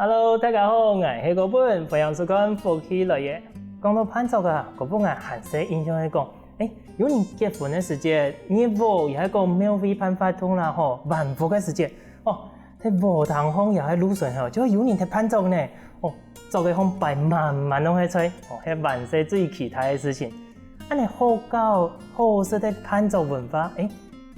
Hello， 大家好，我是嗰本培养主管福氣來嘅。講到攀族啊，嗰本啊韓式印象係講，有人結婚嘅時節，熱舞又係個廟會辦法通啦，萬福嘅時節，喺舞堂方又係魯順，就有人喺攀族呢，做嘅方拜慢慢攏係吹，係萬世最期待嘅事情。安尼好搞好識嘅攀族文化，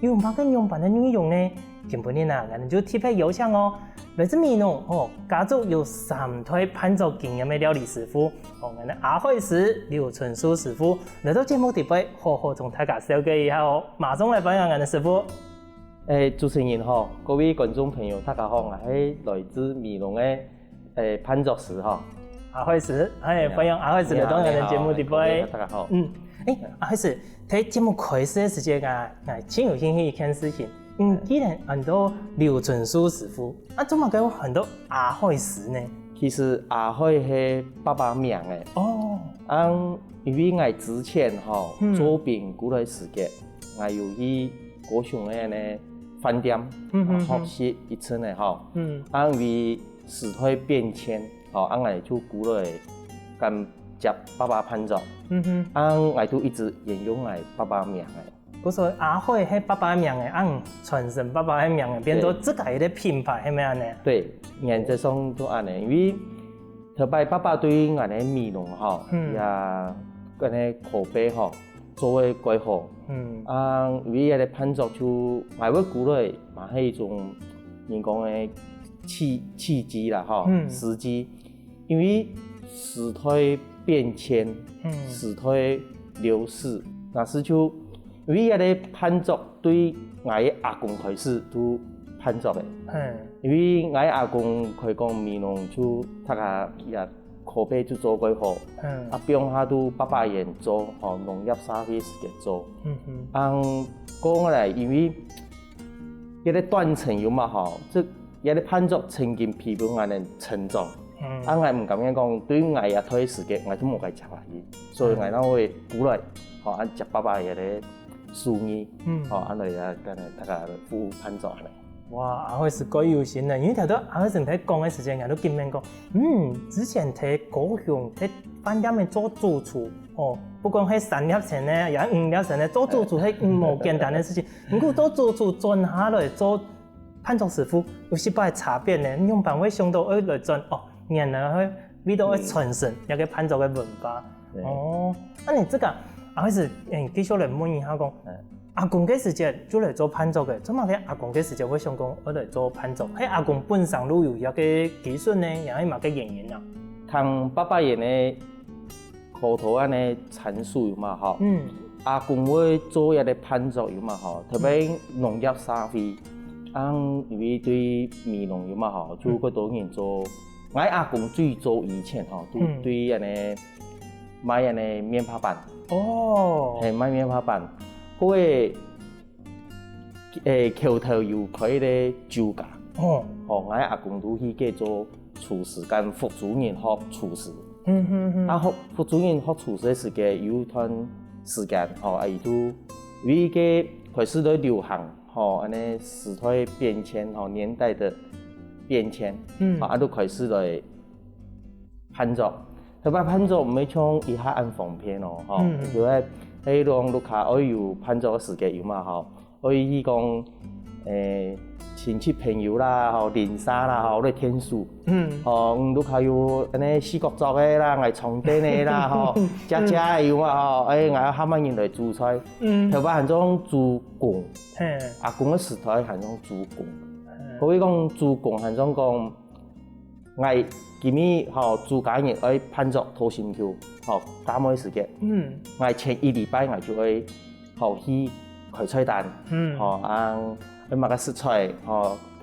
有乜嘅用辦嘅內容呢？今年啊，我哋就貼喺郵箱哦。來自美濃家族有3代攀族經驗嘅料理師傅，我哋阿惠師、劉春樹師傅來到節目地位，好好同大家紹介一下哦。馬上來分享我哋師傅。主持人各位觀眾朋友，大家好，我係來自美濃嘅攀族師阿惠師，分享阿惠師來到我哋節目地位。大家好。阿惠師，喺節目開始嘅時間啊，我真有興趣一件事情。既然很多劉春樹師傅，怎麼有很多阿惠師呢？其實阿惠係爸爸名嘅。因為我之前做餅古來時間，我有去高雄嘅飯店學習一次嘅因為時代變遷，我就古來跟接爸爸攀族，我就一直沿用我爸爸名嘅。嗰所阿惠係爸爸名嘅，傳承爸爸嘅名嘅，變做自己嘅品牌係咩樣呢？對，原則上都安尼，因為特別爸爸對我哋美濃也嗰啲口碑做得幾好。因為嗰啲攀族就我會估來嘛係一種人講嘅契機啦，時機，因為時代變遷，時代流逝，那時就。因為嗰啲攀族對我嘅阿公開始都攀族嘅，因為我嘅阿公佢講美濃就大家也口碑就做幾好，比方下都爸爸也做，農業社會時間做，講嚟因為嗰啲斷層有嘛即嗰啲攀族曾經批評我哋成長，我唔敢講對我嘅退時間我都冇計食落去，所以我都會鼓勵接爸爸嘅啲。書意，安尼啊，跟住大家富攀族嚟。哇，阿惠師幾有心啊！因為睇到阿惠師喺講嘅時間，我都見面講，之前喺高雄喺飯店嘅做主廚，不管喺3粒錢咧，又5粒錢咧，做主廚係冇簡單嘅事情。如果做主廚轉下來做攀族師傅，有失敗差別咧，用辦法上到來轉原來去味道去傳承一個攀族嘅文化。你這個。阿惠師，繼續嚟問一下講，阿公嘅時節就嚟做攀族嘅，做乜嘅阿公嘅時節會想講我嚟做攀族？喺阿公本身都有一個技術呢，又係乜嘅原因啊？同爸爸人嘅口頭安尼闡述有嘛阿公會做一啲攀族有嘛特別農業社會，因為對美濃有嘛就好多人做，我阿公最早以前都對安尼買安尼麵包板。係買麵包板，嗰個橋頭有開啲酒家。我阿公都去嘅做廚師，跟副主任學廚師。副主任學廚師嘅時間有段時間，都因為嘅開始都流行，安尼時代變遷，年代的變遷，都開始來攀族。特別攀族唔係像以下按方便就係喺當路卡可以有攀族嘅時間有嘛可以去講親戚朋友啦，連沙啦，我哋天數，路卡有安尼四國族嘅啦，我重點嘅啦，家有嘛我喊乜人嚟煮菜，特別係種煮公，阿公嘅時代係種煮公，可以講煮公係種講我。今日自家人愛攀族掏心口，打咩時間？我前1禮拜我就會去開菜單，去買個食材，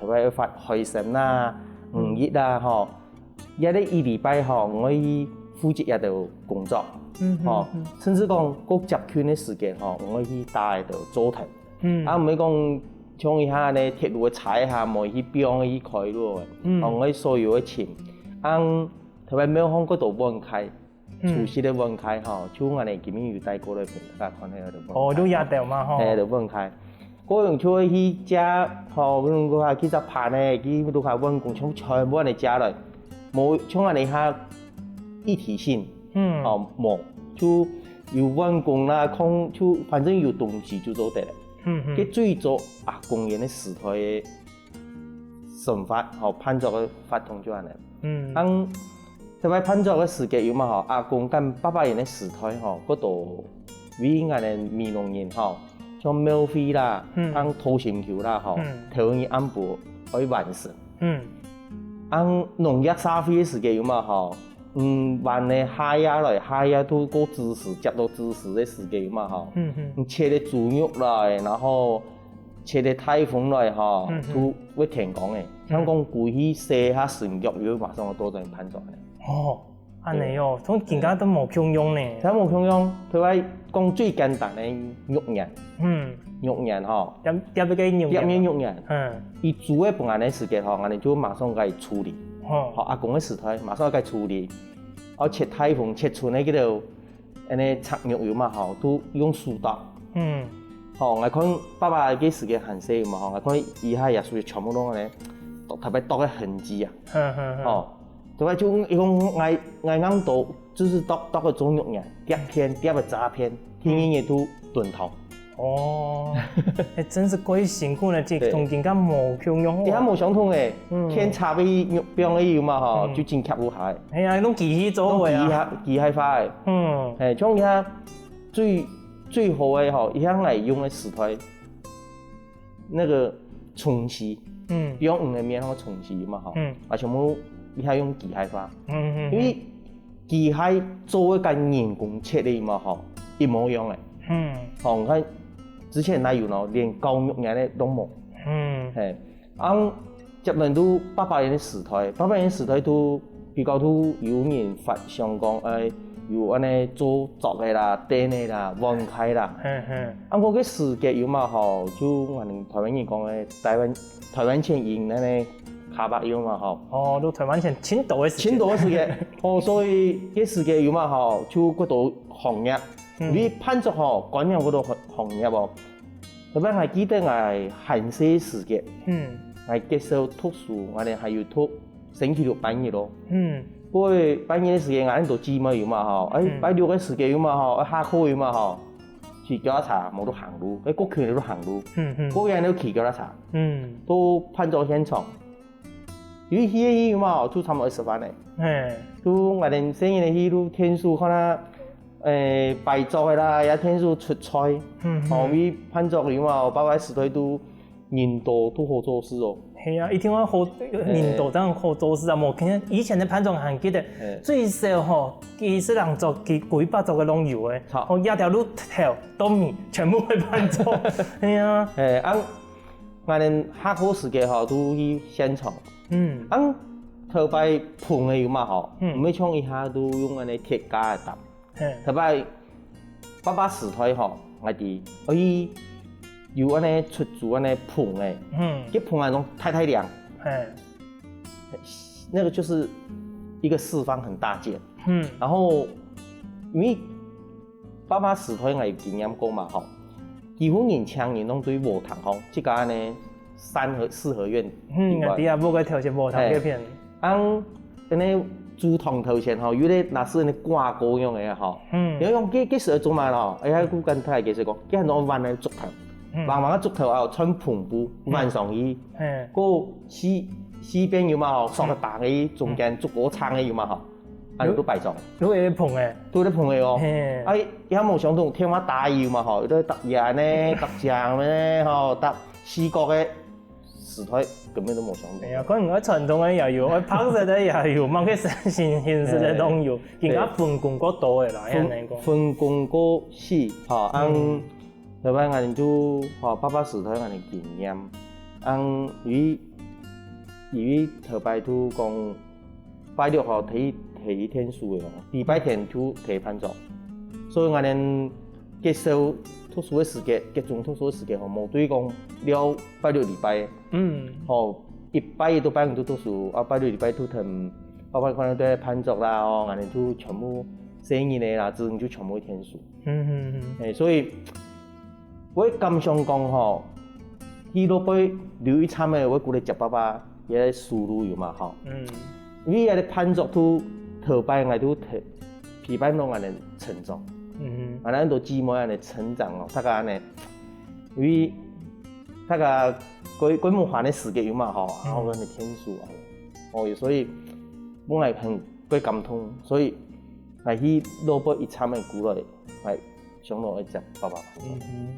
特別要發海參啦、魚翼啦，一禮拜我去負責一道工作，甚至講過集團嘅時間，我去帶到組團，唔係講像一下呢鐵路嘅踩下，冇去標去開路嘅，我所有嘅錢。特別廟方嗰度幫開，廚師都幫開就我哋今日有帶過來俾大家看下度。都壓掉嘛都幫開。嗰樣就去食，嗰下去食飯咧，佢都係揾工廠全部嚟食嚟。无像安尼遐一体性，无就有弯弓啦，就反正有东西就做得了。佢最早阿公演的时代的神法，攀族的法统就安尼。特别攀族的时节有嘛阿公跟爸爸演的时代嗰度为安尼美容人像苗飞啦，土星球啦台湾嘅安博可以完成。农业沙飞的时节有嘛完的下压来，下压都个知识，接到知识的时节嘛切的猪肉来，然后切的太风来都会停讲的。像讲过去洗下纯脚要马上多在攀族的。安尼从更加都无共用呢。睇无共用，佢話講最簡單嘅肉眼，肉眼點個肉眼，伊煮嘅半晏嘅時間我哋就馬上該處理。阿公嘅時代馬上該處理，切太風切出嚟嗰度，安尼拆肉油嘛都用手刀。我看爸爸嘅時間很細嘛我看以下也屬於全部都安尼，特別多嘅痕跡啊。对吧？就用爱硬刀，就是刀个中肉眼，碟片、碟个扎片，天天也都炖头。真是鬼辛苦呢，这同更加无共用。底下无相同诶，天差比肉饼诶油嘛就真夹不下。拢机器做诶机械化诶。像遐最好诶伊遐来用诶石台，那个冲洗，比如5个面那个冲洗嘛啊全部。伊遐用機械化，因為機械做一間人工切的嘛一模一樣的。我看之前哪有連高肉眼的都冇。接連都800年的時代，800年時代都比較都有人發想講，有安尼做作的啦、電的啦、網開啦。我個時節有嘛就我哋台灣人講的台灣前用安尼。卡巴有嘛都台灣前青島嘅時間，所以啲時間有嘛就嗰度行業，你攀族觀念嗰度行業特別係記得係寒些時間，係接受讀書，我哋係要讀星期六半夜咯，不過半夜嘅時間我哋讀紙嘛有嘛拜六嘅時間有嘛下課有嘛去腳踏車冇得行路，國權都行路，嗰人都騎腳踏車，都攀族現場。因為迄嘛，都差唔多20萬嘞。都我哋生意的迄都天數可能拜祖的啦，也天數出差。後尾攀族有嘛，800時代都人多都好做事哦。係啊，一定要好人多，當然好做事啊。冇見以前的攀族還記得最少幾十人族，幾百族嘅攏有嘅。一條路頭都面全部係攀族。係啊。我哋下課時間都去現場。特別盤嘅有嘛唔會像以下都用安尼鐵架嘅搭。特別800時代我哋可以有安尼出租安尼盤嘅，啲盤那種太亮，那個就是一個四方很大件。然後因為800時代我有經驗過嘛幾乎人搶人攏對無糖即個安尼。4合院，底下冇個條線無糖嘅片。安尼竹筒頭前有咧那是咧掛鈎用嘅你用幾時做埋喺古近睇其實講，幾多彎嘅竹頭，彎嘅竹頭穿盤布彎上去，個四邊有嘛索個白嘅中間竹果撐嘅有嘛都擺裝。都係碰嘅，都係碰嘅有冇想到天花大有嘛有啲特嘢呢，特醬咧特四角嘅。時代根本都冇想到。可能傳統嘅又有，拍攝嘅又有，某啲新形式嘅都有，更加分工過多嘅啦。分工過細，特別我哋都800時代我哋經驗，因特別都講拜六睇天數嘅，禮拜天就睇攀族，所以我哋接受。讀書嘅時間，集中讀書嘅時間冇對講了拜六禮拜，一拜一到拜五都讀書，拜六禮拜都同包括可能都係攀族啦，我哋都全部生意咧啦，自然就全部天數。所以我咁想講去到背留一餐嘅，我估你10爸爸也收入有嘛因为个攀作都头摆我都皮板拢安尼成长，安尼都姊妹安尼成长哦，大家安尼，因为大家规模化的时间有嘛吼，然后安尼天数啊，哦，所以我来很过感动，所以来去罗伯一参的鼓励来。上路一只爸爸。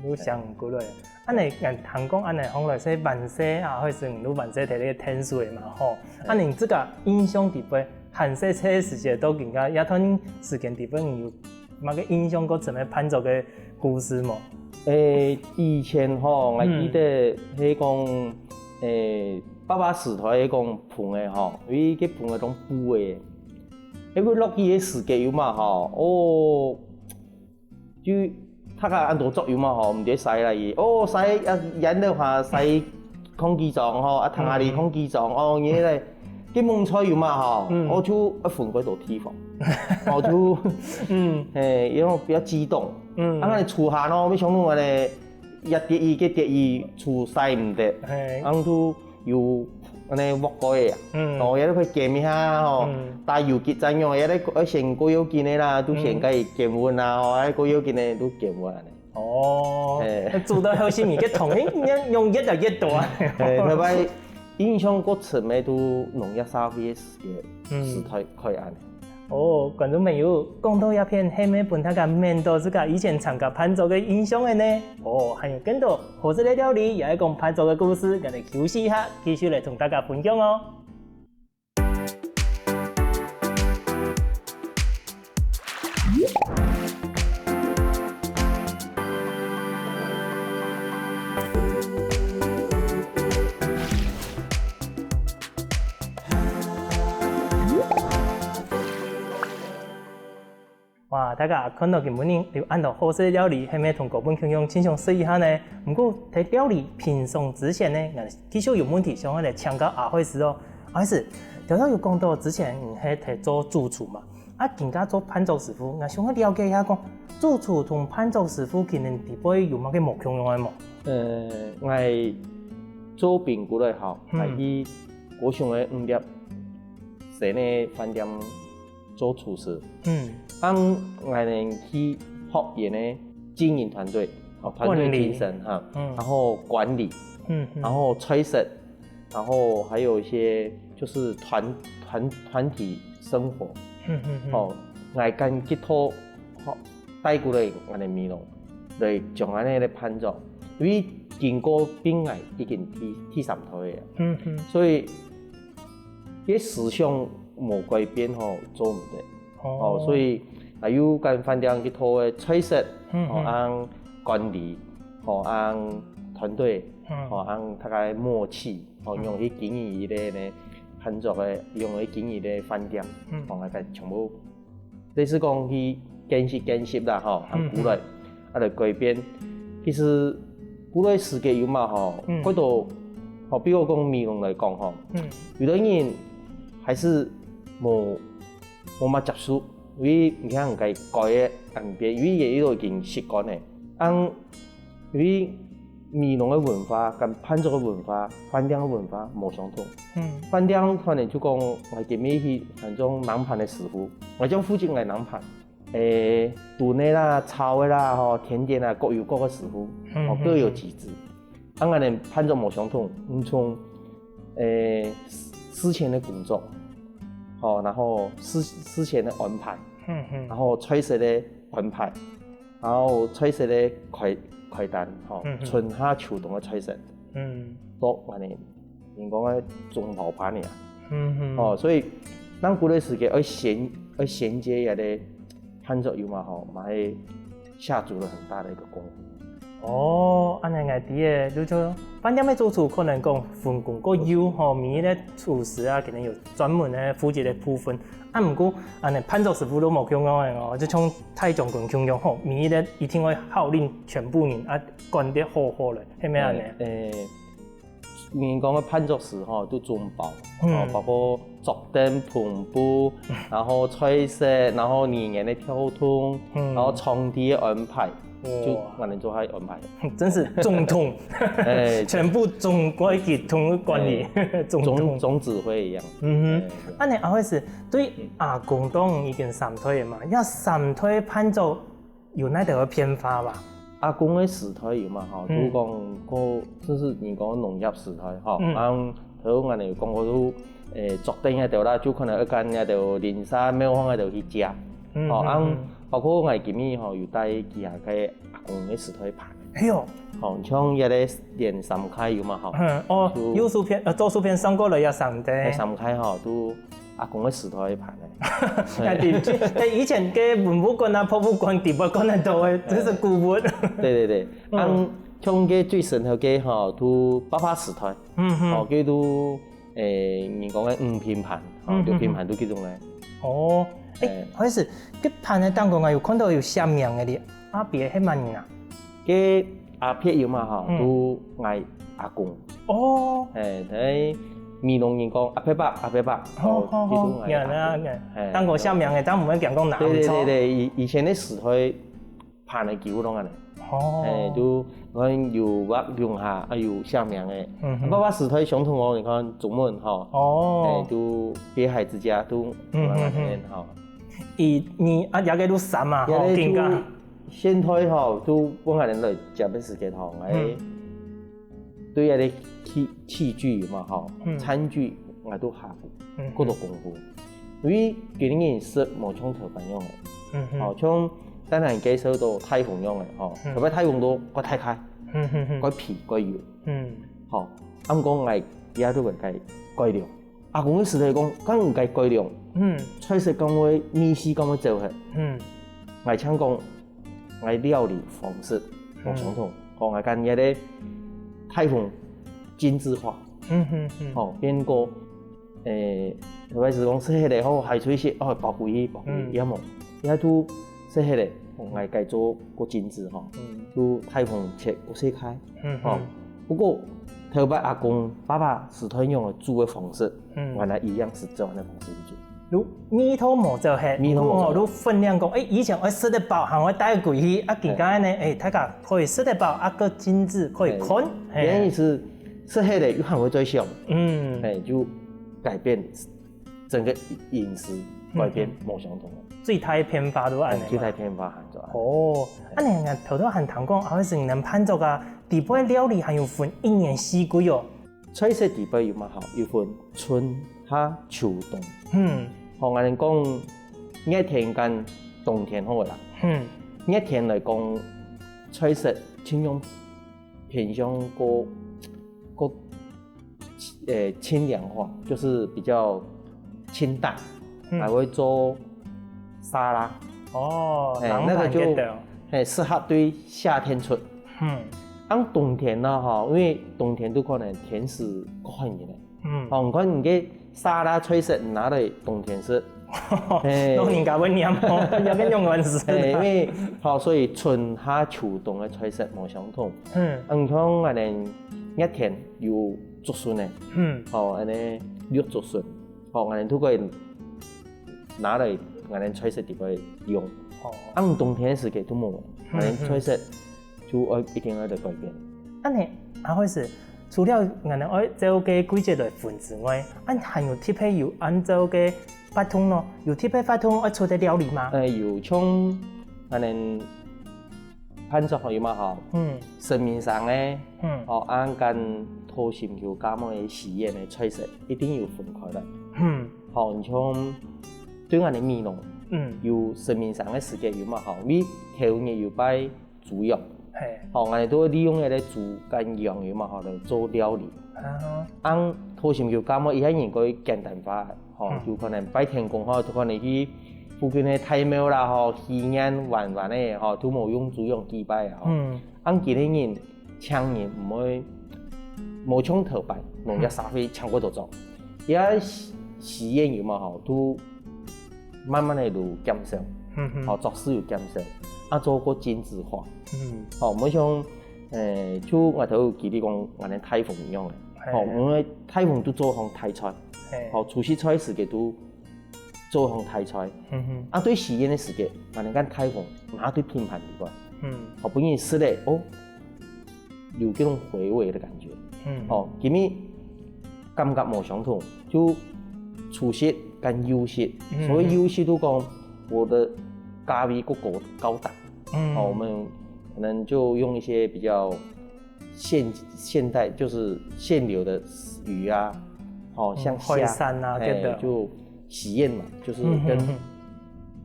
有上过来，安尼人行讲安尼讲来说万岁啊，或是你万岁摕那个天数的嘛吼，安尼这个影响伫边，汉西车的时间都更加也团事件伫边有嘛个影响过怎么攀走个故事嘛？以前吼，我记得迄讲爸爸时代迄讲碰的吼，因为去碰那种布的，迄个落雨的时间有嘛吼，哦。就他个按多作用嘛吼，唔得晒啦伊，哦晒啊人的话晒空气撞吼，啊窗下里空气撞哦，伊个基本菜有嘛吼，我就一分几度地方，我就因为比较激动，啊我厝下咯，要想讲安尼一跌伊个跌伊厝晒唔得，俺都有安尼挖过的啊，哦，也都去检一下吼，打油结怎样，也都先过要紧的啦，都先甲伊检温啦，吼，啊过要紧的都检温安尼。哦，做到好些物件同用越来越大。特别影响过程的都农业消费的时态可以安尼。哦，观众朋友，讲到一片黑莓本，他个面对这个以前参加攀走的影响的呢？哦，还有更多好食的料理，也係講攀走的故事，我哋休息一下，繼續嚟同大家分享哦。哇！大家看到今日就按照好食的料理，係咪同各本聽眾輕鬆試一下呢？不過喺料理品嘗之前呢，我繼續有問題想嚟請教阿輝師哦。阿輝師，頭先有講到之前你係做主廚嘛？啊，而家做攀走師傅，我想去了解一下講主廚同攀走師傅佢哋地位有乜嘅唔同樣嘅冇？我做評估嚟好，係去高雄嘅5粒星嘅飯店做廚師。我哋去學員嘅經營團隊，團隊精神哈，然後管理，然後炊事，然後還有一些就是團體生活，我跟幾套帶過嚟我哋面容嚟將我哋嘅攀走，因為經過邊個已經第3胎嘅，所以啲思想冇改變吼，做唔得。所以有跟飯店去拖嘅炊事，按管理，按團隊，按大家默契，用去經營伊個呢合作嘅，用去經營嘅飯店，大家全部類似講去見習啦，按鼓勵，嚟改變。其實鼓勵世界有嘛嗰度，比如講美容嚟講，有啲人還是冇乜接觸，因為你看人家改嘅岸邊，因為也都已經習慣嘅。因為美容嘅文化跟攀走嘅文化、飯店嘅文化冇相同。飯店可能就講我見面去嗰種南盤嘅師傅，我將附近嘅南盤，燉嘅啦、炒嘅啦、甜點啊，各有各個師傅，各有機制。我哋攀走冇相同，從事前嘅工作。然後事前的安排，然後炊事的安排，然後炊事的開單，春夏秋冬的炊事，都我哋應講嘅中跑班嘅，所以咱古代時間要銜接一啲攀走有嘛，係下足了很大的一個功夫。哦，安尼個啲嘅，就做飯店嘅主廚可能講分工個有吼，每個廚師啊，可能有專門嘅負責嘅部分。唔過安尼攀走師傅都冇咁樣嘅哦，就從太重咁樣吼，每個一定會號令全部人啊管得好好咧，係咪啊？你講嘅攀走師都中包，包括桌燈、盤布，然後炊事，然後年嘅跳通，然後場地嘅安排。就我哋做下安排。真是总统，全部总规矩统管理，总指挥一样。安尼阿辉是对阿公当已经三岁嘛，要三岁判做有那个偏法吧？阿公的时代有嘛吼，都讲个就是你讲农业时代吼，头我哋讲过都作定喺度啦，就可能一間喺度連山廟方喺度去食，包括我哋今日吼有帶記下嘅阿公嘅時代盤。哎呦，像一個連三開有嘛吼，有薯片做薯片上過嚟要三的。三開吼都阿公嘅時代盤咧。以前嘅文武官啊、婆婆官、地婆官喺度嘅，這是古物。對，像嘅最深刻嘅吼都爸爸時代，佢都你講嘅五片盤，六片盤都幾種咧。哦，好似啲盤喺當中我有看到有寫名嘅啲，阿別係乜嘢啊？嘅阿撇有嘛吼，都嗌阿公。哦，睇闽南人講阿伯伯，呢種嗌阿公。當個寫名嘅，當唔會講講哪錯。對，以前啲時代盤係叫咁嘅。哦，都我有畫用下，有寫名嘅。爸爸時代相同哦，你看中文吼，都別孩子家都吼。你阿也嘅都散嘛，好勁噶。現在吼都我哋嚟食嘅時間吼，對一啲器具嘛吼，餐具我都下過多功夫，因為佢啲人食冇從頭辦用嘅，吼從當然介紹到太紅用嘅，吼，特別太紅到個太開，個皮個油，吼，啱講我而家都會計改良，阿公嘅時代講，梗唔計改良，菜式講會意思講會做嘅，我請講。我料理方式冇相同，我間嘢咧太風精緻化，變過特別是講食起嚟好係脆些，薄貴一冇，而家都食起嚟我改做個精緻吼，都太風切個切開，不過特別阿公爸爸時代用嘅煮嘅方式，原來一樣是這樣嘅方式去做。如米頭冇做係，如分量講，以前我食得飽，行我帶過去，而家呢，大家可以食得飽，一個精緻可以看。原意是食起嚟又還會最香，就改變整個飲食，改變冇相同。最大偏法都係。最大偏法係做。哦，你頭頭還談講，好似能判做個地杯料理，還有分一年四季哦。菜式地杯有嘛好，有分春夏秋冬。我哋講熱天跟冬天好啦。熱天嚟講，菜式盡量偏向個清涼化，就是比較清淡，還會做沙拉。那個就適合對夏天出。按冬天啦嚇，因為冬天都可能天時過寒嘅。唔看你嘅沙拉菜式拿嚟冬天食。當年教我念哦，有啲用文字。因為所以春夏秋冬嘅菜式冇相同。你看我哋熱天有竹筍嘅，我哋綠竹筍，我哋都可以拿嚟我哋菜式點去用。按冬天嘅時期都冇，我哋菜式就一定要改變。你阿輝是除了我哋愛做嘅季節來分之外，還有特別有按照嘅法通咯，有特別法通愛出的料理嗎？有像我哋潘作有嘛好，市面上咧，按間土鰍橋咁嘅試驗嘅菜式，一定要分開啦。你像對我哋米農，有市面上嘅時間有嘛好，你頭日要擺豬肉。我哋都利用嗰啲豬跟羊肉嘛，嚟做料理。按土鰍橋咁，而家人佢簡單化，就可能擺天公，就可能去附近嘅太廟啦，魚眼玩咧，都冇用豬肉雞擺啊。按其他人搶人唔會冇搶頭擺，農業社會搶過度做。而家試驗有嘛，都慢慢嚟度減少，作事又減少。做個精緻化，唔像就我頭記得講，我哋太風一樣嘅，我哋太風都做項泰菜，除夕菜時嘅都做項泰菜，對時間嘅時間，我哋間太風拿對拼盤嚟講，哦，本人吃嘞哦，有这种回味的感觉，哦，今日感觉无相同，就初食跟优食，所谓优食都讲我的咖味够高档，哦，我们可能就用一些比较现代就是现流的鱼啊，哦，像淮山啊，对的，就喜宴嘛，就是跟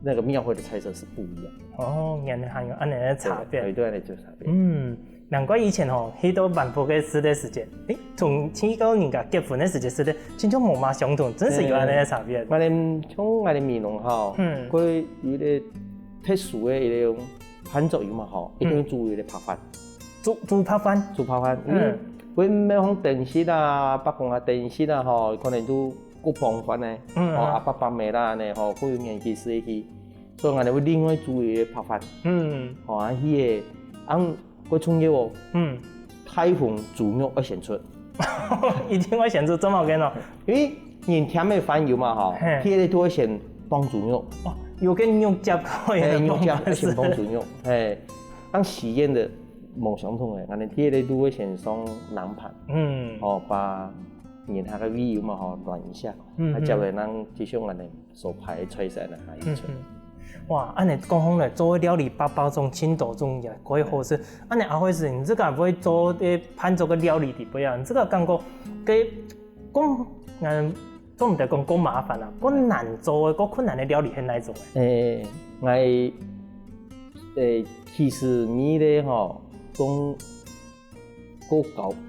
那个庙会的菜色是不一样的。哦，原来还有安尼的差别。对，就差别。难怪以前吼，许多万福嘅吃的时间，从前到人家结婚的时间吃的，真正无嘛相同，真是有安尼的差别。我哋像我哋闽南吼，佢有啲特殊嘅一种烹作用嘛吼，一定要注意啲拍法。煮拍饭，佢咩講電視啊、北方啊電視啊吼，可能都各方法呢，阿爸妹啦呢吼，佢有年紀時去，所以我哋會另外注意拍法。吼啊，迄個佢仲要太紅豬肉要先出，一定要先出做乜嘅咯？因為人甜嘅飯油嘛吼，迄個都會先放豬肉。哦，有跟肉夾開嘅，肉夾要先放豬肉，當喜宴的。冇相同嘅，我哋啲咧都會先上冷盤，把然下嘅味嘛暖一下，接嚟咱繼續我哋所排菜色嚟下一出。哇，安尼講好咧，做料理8包種、青島種也可以好食。安尼阿輝師，你這個不會做啲盤做個料理啲不呀？你這個感覺佢講都唔得講麻煩啦，講難做嘅、講困難嘅料理係哪種嘅？其實你咧吼。講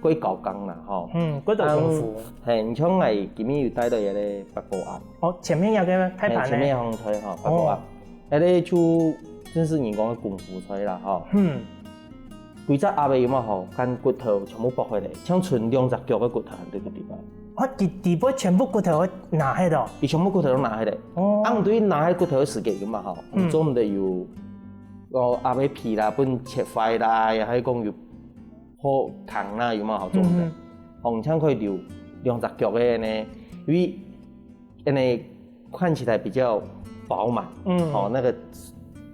幾高工啦，吼，幾多功夫？係，像係今日有帶到一個八寶鴨。哦，前面有個開盤咧。前面有紅菜吼，八寶鴨，一個就真是人講嘅功夫菜啦，吼。規隻鴨尾嘛吼，跟骨頭全部剝開嚟，像剩2隻腳嘅骨頭喺呢個地方。啊，地部全部骨頭拿喺度？伊全部骨頭都拿喺嚟。哦。啊，唔對，拿喺骨頭嘅時間噶嘛，吼，唔做唔得有。鴨尾皮啦，本切塊啦，又係講有好糖啦，有嘛好做嘅。紅槍可以留2隻腳嘅呢，因為看起來比較飽滿，那個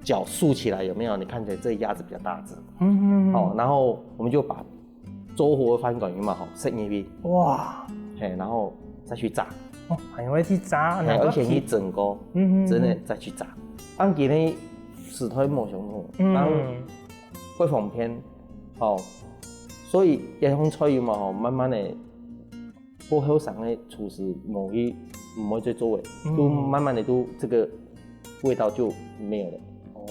腳豎起來有沒有？你看起來這鴨子比較大隻，然後我們就把做好的飯糰有嘛好塞入去，哇，然後再去炸，還會去炸，而且你整個，真的再去炸，按今天。食台冇相同，貴方便，所以一項菜要嘛慢慢的，過後上嘅廚師唔會再做嘅，都慢慢的都這個味道就沒有了。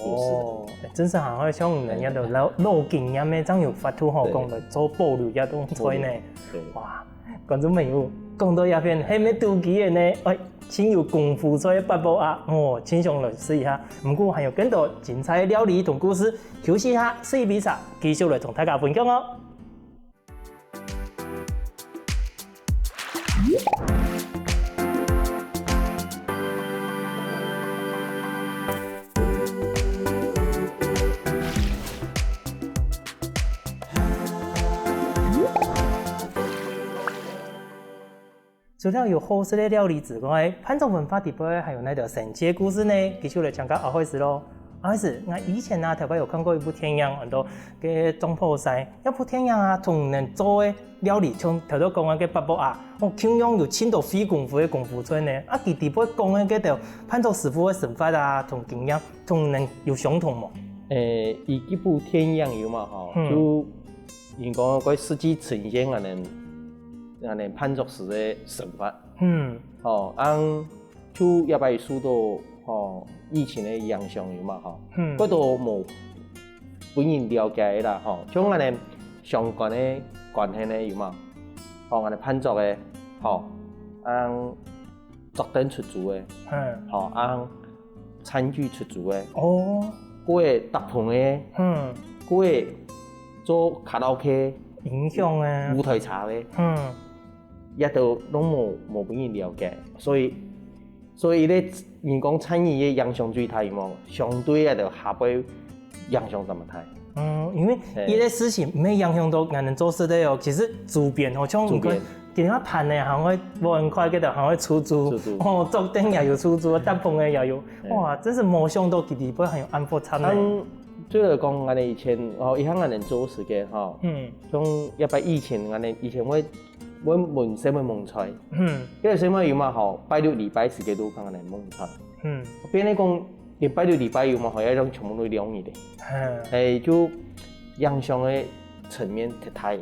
哦，真是行開像人家就老經驗嘅，真有法度吼，講嚟做保留一種菜呢。哇，觀眾朋友講到一片係咩妒忌嘅呢？請有功夫菜八寶鴨，請上來試一下。不過還有更多精彩料理同故事，休息一下，試一比賽，繼續來同大家分享哦。除了有好吃的料理之外，潘州文化底背还有那条神奇的故事呢，繼續來講到阿輝師咯。阿輝師，我以前啊，特別有看過一部電影，很多嘅中破西，一部電影啊，同人做嘅料理，像頭先講嘅八寶鴨，竟然有青島非功夫嘅功夫菜呢。啊，佢底背講嘅嗰條潘州師傅嘅手法啊，同經驗，同人有相同冇？伊一部電影有嘛吼，就應該佢實際呈現我哋。潘州市的手法，就也把受到以前的影響有嘛吼，嗰度冇本人了解啦吼，像我哋相關的關係呢有嘛，我哋潘州的作燈出租的，餐具出租的，嗰個搭棚的，嗰個做卡拉 OK 影響的，舞台茶的，也都冇本人了解，所以咧，人講餐飲嘅影響最大嘛，相對也就下輩影響咁大。因為伊個事情唔係影響到人哋做事的哦，其實周邊好像唔講，其他盤嘅行會無人快嘅就行會出租，作燈也有出租，搭棚嘅也有，哇，真是冇想到佢哋會很有安撫參嘅。最来讲，我哋以前一向我哋做時嘅吼，像一擺以前我哋以前我門什麼門菜，因為什麼有嘛吼，拜六禮拜時嘅都講我哋門菜，變嚟講，連拜六禮拜有嘛吼，一種全部都兩樣嘅，就影響嘅層面太大嘅。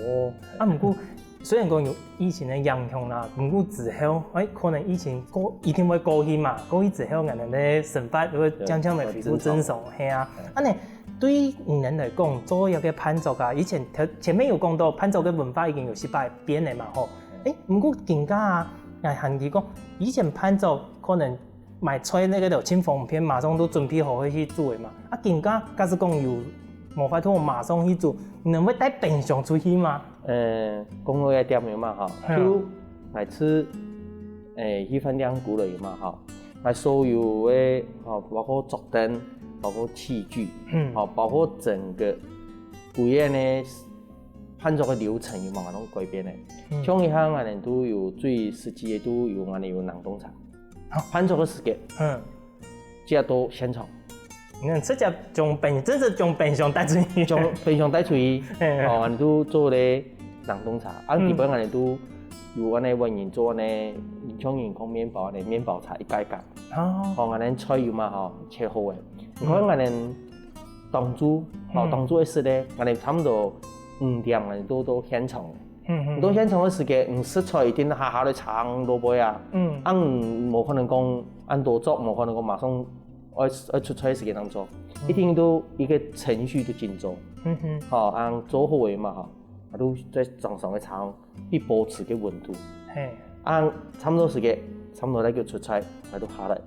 哦，不過雖然講有以前嘅影響啦，不過之後，可能以前一定會過去嘛，過去之後，人哋咧生活會漸漸會恢復正常，係啊。安尼對於人嚟講，做一個판族啊，以前前面有講到판族嘅文化已經有失敗變嚟嘛，吼。不過更加啊，係限佢講，以前판族可能買菜那個就清風片，馬上都準備好去做嘅嘛。更加假使講有無法度馬上去做，你能會帶冰箱出去嗎？講到一點嘅嘛吼，就來次去飯店顧了嘛吼，來所有嘅包括桌燈，包括器具，包括整個規個呢판族嘅流程有嘛種改變嘅。像以下我哋都有最實際嘅都有我哋有冷凍倉，판族嘅時間，即係到現場。直接真是將冰箱帶出去，將冰箱帶出去，我哋都做咧冷凍茶，基本我哋都有我哋文人做咧，像人講麵包咧，麵包茶一間間，我哋菜有嘛吼切好嘅，你看我哋當主嘅時咧，我哋差唔多5點我哋都到現場嘅，到現場嘅時間，食材一定下下嚟長到背啊，冇可能講按多做，冇可能講馬上。我出菜時間當做，一定都一個程序都盡做，按做好嘅嘛吼，我都在掌上嘅炒，必保持嘅溫度，按差唔多時間，差唔多嚟叫出菜，我都下嚟，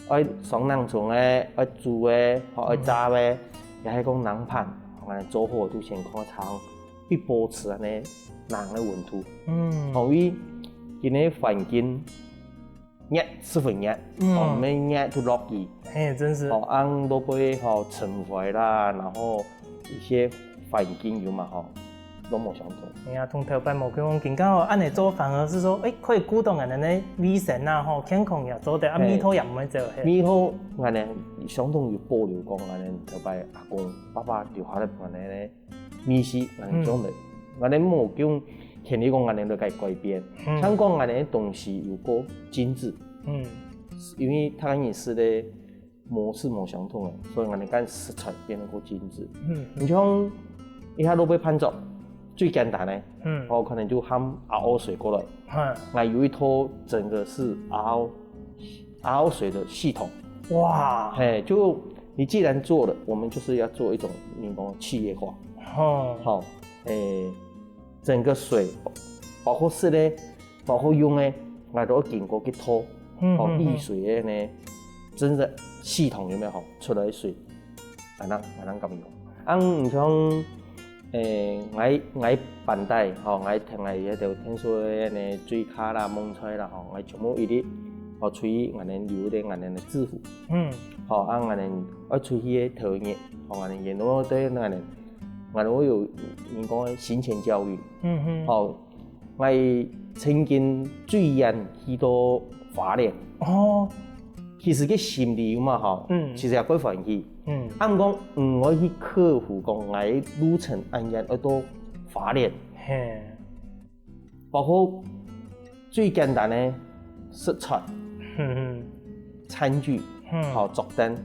我上冷藏嘅，我煮嘅，我炸嘅，又係講冷盤，我做好都先講炒，必保持安尼冷嘅溫度，因為今日環境。熱是份熱，咩熱都落雨，真是。按都會塵灰啦，然後一些環境有嘛都冇相同。同頭擺冇講更加按嚟做，反而是說，可以鼓動人哋衛生啊，健康也做得，米土也唔會做。米土我哋相當於保留講，我哋頭擺阿公爸爸留下嚟我哋咧米食，我哋種嚟，我哋冇叫。天理講我哋都該改變，香港我哋嘅東西有個精緻，因為他飲食嘅模式冇相同嘅，所以我哋間食材變得個精緻。你像一下都被판族最簡單嘅，我可能就喊熬水過來，我有一套整個是熬水的系統。哇！就你既然做了，我們就是要做一種你講企業化，好，整個水，包括食咧，包括用咧，我都經過去拖，溢水嘅呢，真正系統有咩好出來水，我能咁用。唔像我板帶，我聽嚟一條聽說呢水卡啦、蒙菜啦，我全部一啲，我出去我哋留啲我哋嘅制服，我哋出去嘅投入，我哋yen多對我哋。我有應講行前教育，我曾經最遠去到花蓮，其實個心理嘛其實也幾歡喜，啱講我去克服講我路程安日去到花蓮，包括最簡單嘅食材、餐具、桌燈，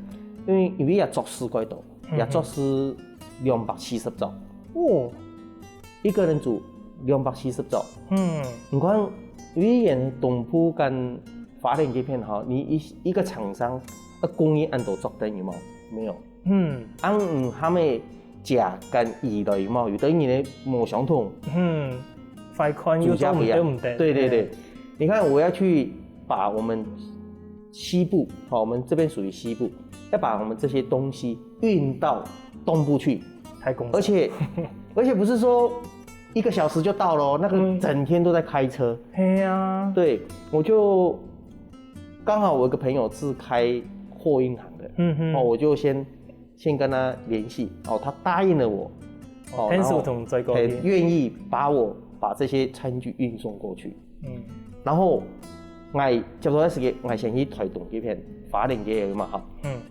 因為也做事幾多，也做事。270桌，一個人住270桌。你看，因為東部跟花蓮這片你一個廠商供應按多桌燈有冇？沒有。他們價跟二類有冇？有的人呢冇相同。快寬又做唔對。對。你看，我要去把我們西部，我們這邊屬於西部，要把我們這些東西運到東部去，而且不是說1個小時就到了，那個整天都在開車。對，我就剛好我有個朋友是開貨運行的，我就先跟他聯繫，他答應了我，然後願意把這些餐具運送過去。然後接到時間，我先去台東這片花蓮嘅嘛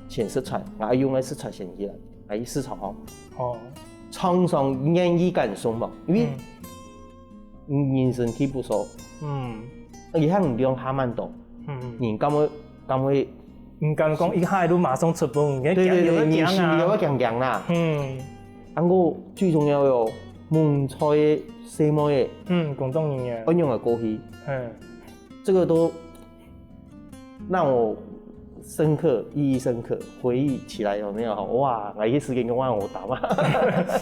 先食材，我用嘅食材先去啦。係市場廠商願意咁送嘛，因為人生地不熟，而且唔用下慢度，人咁會唔敢講一下就馬上出門，對，你是要強強啦。我最重要有門菜嘅什麼嘢？廣東人嘅，安用嘅過去，這個都讓我意義深刻，回憶起來有沒有？哇！我一時間講完我打嘛，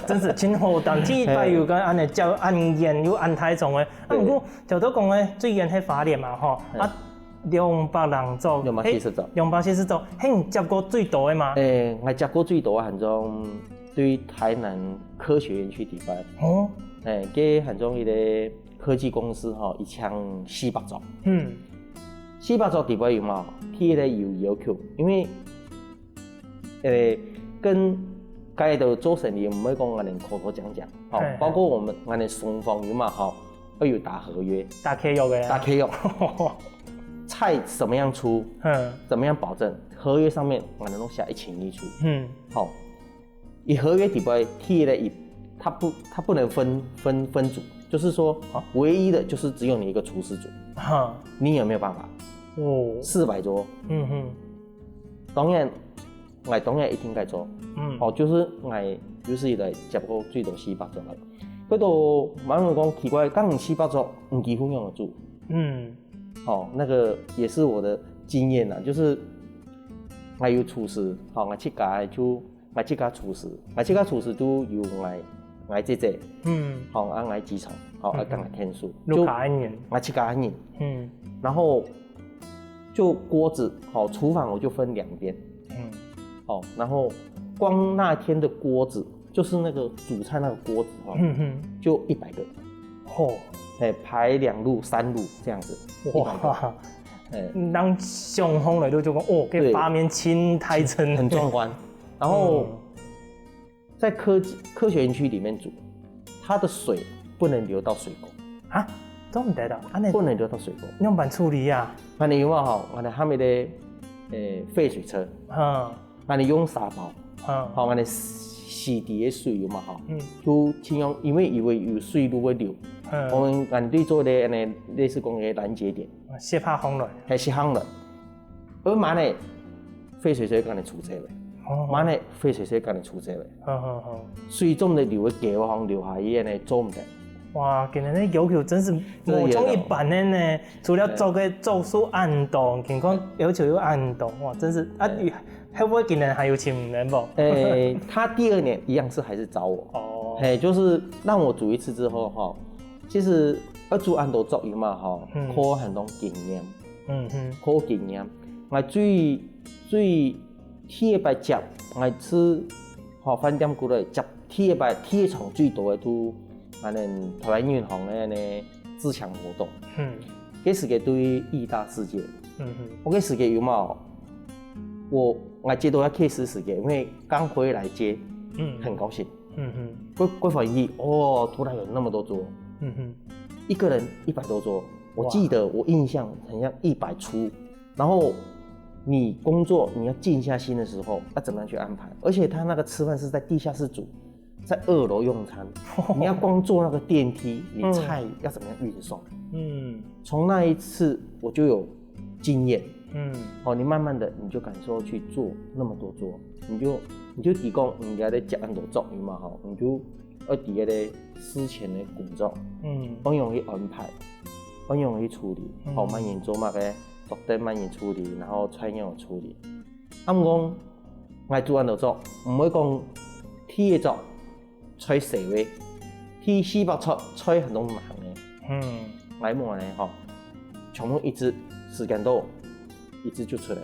真是真好當天擺又講安尼叫安嚴又安太重嘅，不過就都講咧最嚴係花蓮嘛吼，200人做，240組，係接過最多嘅嘛？我接過最多嘅係種對台南科學園區地塊，佢係種一個科技公司吼，1400組，400組地塊有嘛？佢咧有要求，因為跟該的做生意唔會講我哋口頭講，包括我哋雙方有嘛吼，要有打合約，打契約嘅，打契約，菜怎麼樣出，怎麼樣保證，合約上面我哋都寫一清一楚，好，以合約地塊，佢咧它不能分組，就是說唯一的就是只有你一個廚師組，你有沒有辦法？400桌，當然一定該做，就是我有史以來接過最多400桌啦。嗰度蠻多人講奇怪，剛400桌唔幾乎用得住，那個也是我的經驗啦，就是我有廚師，我七家廚師都有我姐姐，我機場，我剛來天數，我七家人，然後。就鍋子，廚房我就分2邊，然後光那天的鍋子，就是那個煮菜那個鍋子，就100個，排2路、3路這樣子，100個，讓上風來都就講這畫面清太真，很壯觀。然後在科學園區裡面煮，它的水不能流到水溝啊。都唔得的，不能流到水溝。用辦處理啊？那你有冇好？我哋下面的廢水車，那你用沙包，好，我哋洗滌的水有冇好？就盡量因為有水路會流，我哋對做的類似講嘅攔截點，卸怕風來，係卸風來。而馬呢廢水車幫你處理嚟，馬呢廢水車幫你處理嚟，水中的流嘅橋行流下嘢呢做唔得。哇，今日呢要求真是無像一般的呢，除了做個做數按動，情況要求又按動，哇，真是會不會今年還有請人不？他第2年一樣是還是找我，就是讓我煮一次之後哈，其實要煮按多做有嘛哈，考很多經驗，考經驗，我最第1擺接，我吃飯店過來接第1擺鐵廠最多的都。台灣銀行的自強活動，嗰時嘅對義大世界，我嗰時嘅有冇？我接到一 case 時嘅，因為剛回來接，很高興，歸返一，突然有那麼多桌，一個人100多桌，我記得我印象很像100出，然後你工作你要靜下心的時候，要怎麼樣去安排？而且他那個吃飯是在地下室煮。在2樓用餐，你要光坐那個電梯，你菜要怎麼樣運送？從那一次我就有經驗，你慢慢的你就感受去做那麼多桌，你就提供人家在食很多作業嘛，你就要底下的事前的工作，很容易安排，很容易處理，慢慢做嘛嘅，作得慢慢處理，然後菜樣處理。講我做按度做，唔會講鐵做。吹社會，去400吹很多難嘅，來冇呢吼，全部一直時間到，一直就出來，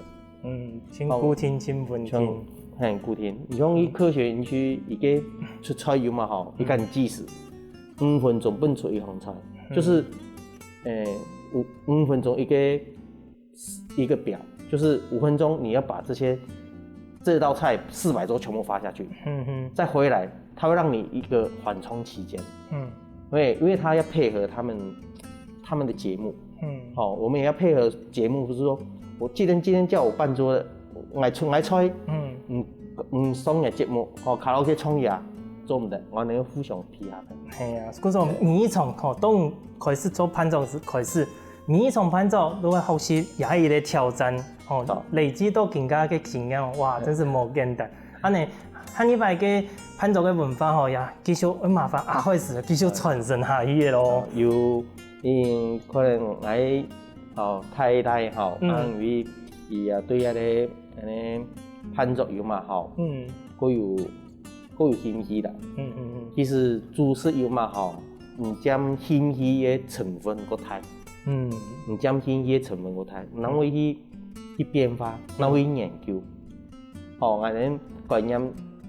先固定先穩定，很固定。你講伊科學園區一個出菜有嘛吼，伊甲你計時，5分鐘蹦出一行菜，就是5分鐘一個表，就是5分鐘你要把這道菜400桌全部發下去，再回來。他會讓你一個緩衝期間，因為他要配合他們的節目，我們也要配合節目，不是說我今天叫我辦桌的，我吹，爽嘅节目，卡拉 OK 创业做唔得，我哋要互相配合。系啊，嗰种你从当开始做伴奏时开始，你从伴奏如果学习也系一个挑战，累积到更加嘅经验，哇，真是冇简单。安尼，汉一摆嘅伴奏嘅文化也继续麻烦阿辉士继续传承下去嘅咯。有可能喺太太因为伊啊对安尼伴奏有嘛各有兴趣啦。其实主食有嘛唔占兴趣嘅成分个太。唔占兴趣嘅成分个太，能会去变化，能会研究。安尼概念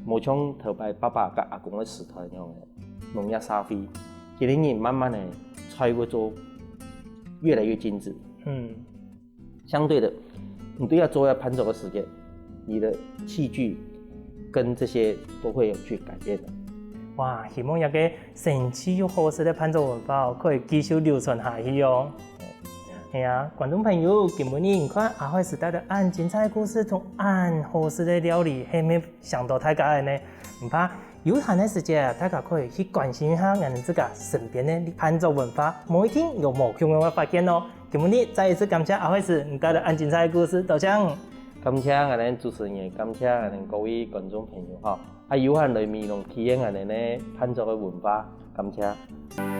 冇像头摆爸爸甲阿公嘅时代样嘅农业社会，今年慢慢的才会做越来越精致。相对的，你对要做要伴奏的时间，你的器具跟这些都会有去改变的。哇，希望一个神奇又好食的伴奏文化可以继续流传下去哦。系啊，观众朋友，今日你看阿辉时代的按精彩故事同按好食的料理，系咪想到大家的呢？唔怕，有限的时间，大家可以去关心一下我们自家身边的伴奏文化，每一天有无同样的发现哦。今日再一次感谢阿辉时带来按精彩的故事，多谢。感谢我哋主持人，感谢我哋各位观众朋友有限内面同体验我哋呢伴奏嘅文化，感谢。